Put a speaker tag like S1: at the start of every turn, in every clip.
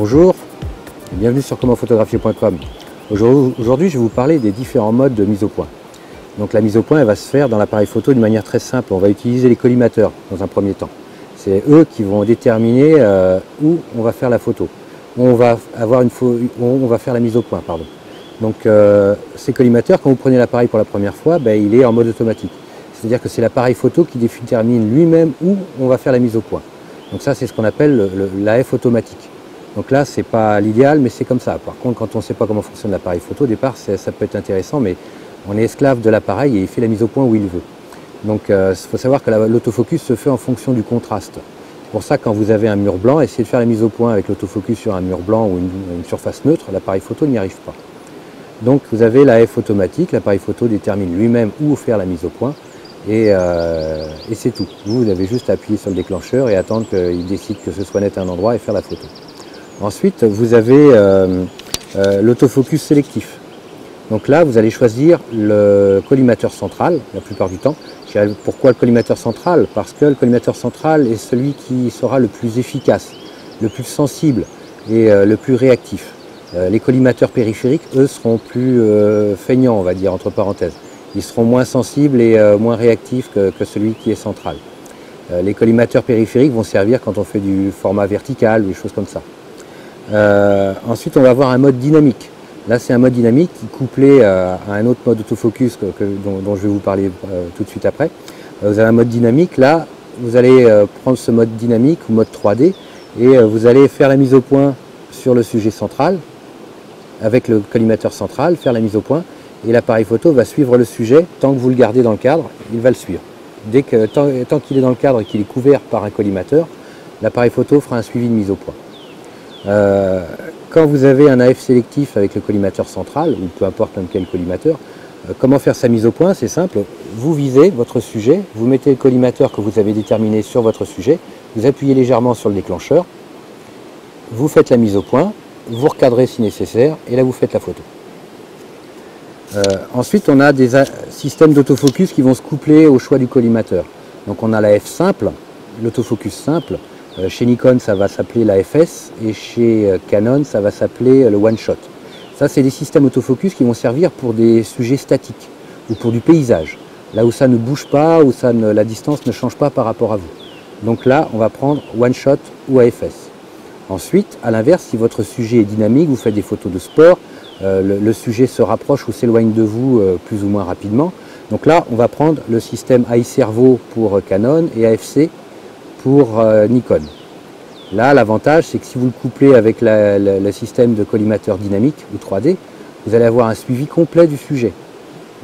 S1: Bonjour et bienvenue sur commentphotographier.com. Aujourd'hui, je vais vous parler des différents modes de mise au point. Donc la mise au point, elle va se faire dans l'appareil photo d'une manière très simple. On va utiliser les collimateurs dans un premier temps. C'est eux qui vont déterminer où on va faire la photo. On va faire la mise au point, pardon. Donc ces collimateurs, quand vous prenez l'appareil pour la première fois, il est en mode automatique. C'est-à-dire que c'est l'appareil photo qui détermine lui-même où on va faire la mise au point. Donc ça, c'est ce qu'on appelle l'AF automatique. Donc là, c'est pas l'idéal, mais c'est comme ça. Par contre, quand on ne sait pas comment fonctionne l'appareil photo, au départ, ça peut être intéressant, mais on est esclave de l'appareil et il fait la mise au point où il veut. Donc il faut savoir que l'autofocus se fait en fonction du contraste. C'est pour ça que quand vous avez un mur blanc, essayez de faire la mise au point avec l'autofocus sur un mur blanc ou une surface neutre, l'appareil photo n'y arrive pas. Donc vous avez l'AF automatique, l'appareil photo détermine lui-même où faire la mise au point. Et c'est tout. Vous avez juste à appuyer sur le déclencheur et attendre qu'il décide que ce soit net à un endroit et faire la photo. Ensuite, vous avez l'autofocus sélectif. Donc là, vous allez choisir le collimateur central, la plupart du temps. Pourquoi le collimateur central? Parce que le collimateur central est celui qui sera le plus efficace, le plus sensible et le plus réactif. Les collimateurs périphériques, eux, seront plus feignants, on va dire, entre parenthèses. Ils seront moins sensibles et moins réactifs que celui qui est central. Les collimateurs périphériques vont servir quand on fait du format vertical ou des choses comme ça. Ensuite, on va avoir un mode dynamique. Là, c'est un mode dynamique qui, couplé à un autre mode autofocus dont je vais vous parler tout de suite après. Vous avez un mode dynamique. Là, vous allez prendre ce mode dynamique ou mode 3D et vous allez faire la mise au point sur le sujet central avec le collimateur central, faire la mise au point. Et l'appareil photo va suivre le sujet tant que vous le gardez dans le cadre, il va le suivre. Tant qu'il est dans le cadre et qu'il est couvert par un collimateur, l'appareil photo fera un suivi de mise au point. Quand vous avez un AF sélectif avec le collimateur central, ou peu importe quel collimateur, comment faire sa mise au point? C'est simple, vous visez votre sujet, vous mettez le collimateur que vous avez déterminé sur votre sujet, vous appuyez légèrement sur le déclencheur, vous faites la mise au point, vous recadrez si nécessaire, et là vous faites la photo. Ensuite, on a des systèmes d'autofocus qui vont se coupler au choix du collimateur. Donc on a la F simple, l'autofocus simple. Chez Nikon, ça va s'appeler la FS et chez Canon, ça va s'appeler le One Shot. Ça, c'est des systèmes autofocus qui vont servir pour des sujets statiques ou pour du paysage. Là où ça ne bouge pas, où la distance ne change pas par rapport à vous. Donc là, on va prendre One Shot ou AFS. Ensuite, à l'inverse, si votre sujet est dynamique, vous faites des photos de sport, le sujet se rapproche ou s'éloigne de vous plus ou moins rapidement. Donc là, on va prendre le système iServo pour Canon et AFC pour Nikon. Là, l'avantage, c'est que si vous le couplez avec le système de collimateur dynamique ou 3D, vous allez avoir un suivi complet du sujet.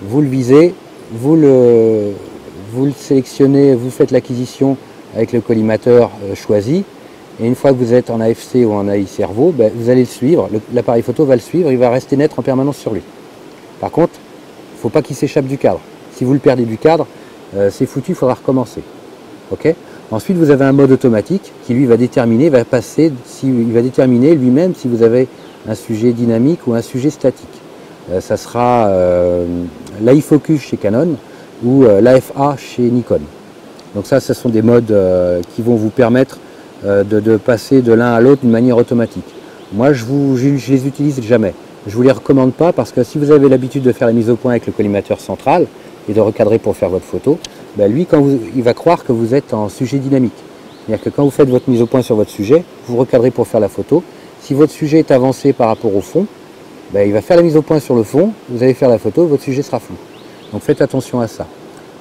S1: Vous le visez, vous le sélectionnez, vous faites l'acquisition avec le collimateur choisi. Et une fois que vous êtes en AFC ou en iServo, vous allez le suivre, l'appareil photo va le suivre, il va rester net en permanence sur lui. Par contre, il ne faut pas qu'il s'échappe du cadre. Si vous le perdez du cadre, c'est foutu, il faudra recommencer. Okay. Ensuite, vous avez un mode automatique qui lui va déterminer, il va déterminer lui-même si vous avez un sujet dynamique ou un sujet statique. Ça sera l'iFocus chez Canon ou l'AFA chez Nikon. Donc ça, ce sont des modes qui vont vous permettre de passer de l'un à l'autre d'une manière automatique. Moi, je les utilise jamais. Je ne vous les recommande pas parce que si vous avez l'habitude de faire la mise au point avec le collimateur central et de recadrer pour faire votre photo, lui, il va croire que vous êtes en sujet dynamique. C'est-à-dire que quand vous faites votre mise au point sur votre sujet, vous recadrez pour faire la photo. Si votre sujet est avancé par rapport au fond, il va faire la mise au point sur le fond, vous allez faire la photo, votre sujet sera flou. Donc faites attention à ça.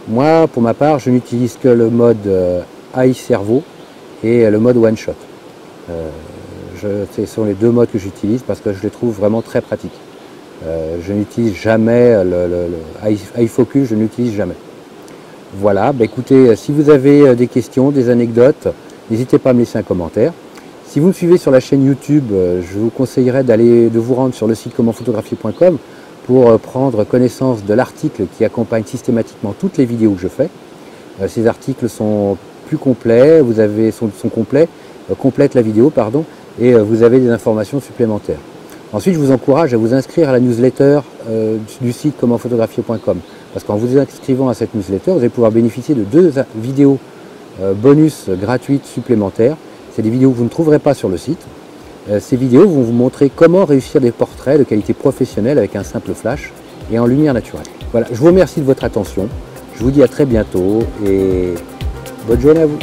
S1: Moi, pour ma part, je n'utilise que le mode iServo et le mode One Shot. Ce sont les deux modes que j'utilise parce que je les trouve vraiment très pratiques. Je n'utilise jamais iFocus, je n'utilise jamais. Voilà, écoutez, si vous avez des questions, des anecdotes, n'hésitez pas à me laisser un commentaire. Si vous me suivez sur la chaîne YouTube, je vous conseillerais de vous rendre sur le site commentphotographier.com pour prendre connaissance de l'article qui accompagne systématiquement toutes les vidéos que je fais. Ces articles sont plus complets, complètent la vidéo, pardon, et vous avez des informations supplémentaires. Ensuite, je vous encourage à vous inscrire à la newsletter du site commentphotographier.com parce qu'en vous inscrivant à cette newsletter, vous allez pouvoir bénéficier de 2 vidéos bonus gratuites supplémentaires. C'est des vidéos que vous ne trouverez pas sur le site. Ces vidéos vont vous montrer comment réussir des portraits de qualité professionnelle avec un simple flash et en lumière naturelle. Voilà, je vous remercie de votre attention. Je vous dis à très bientôt et bonne journée à vous.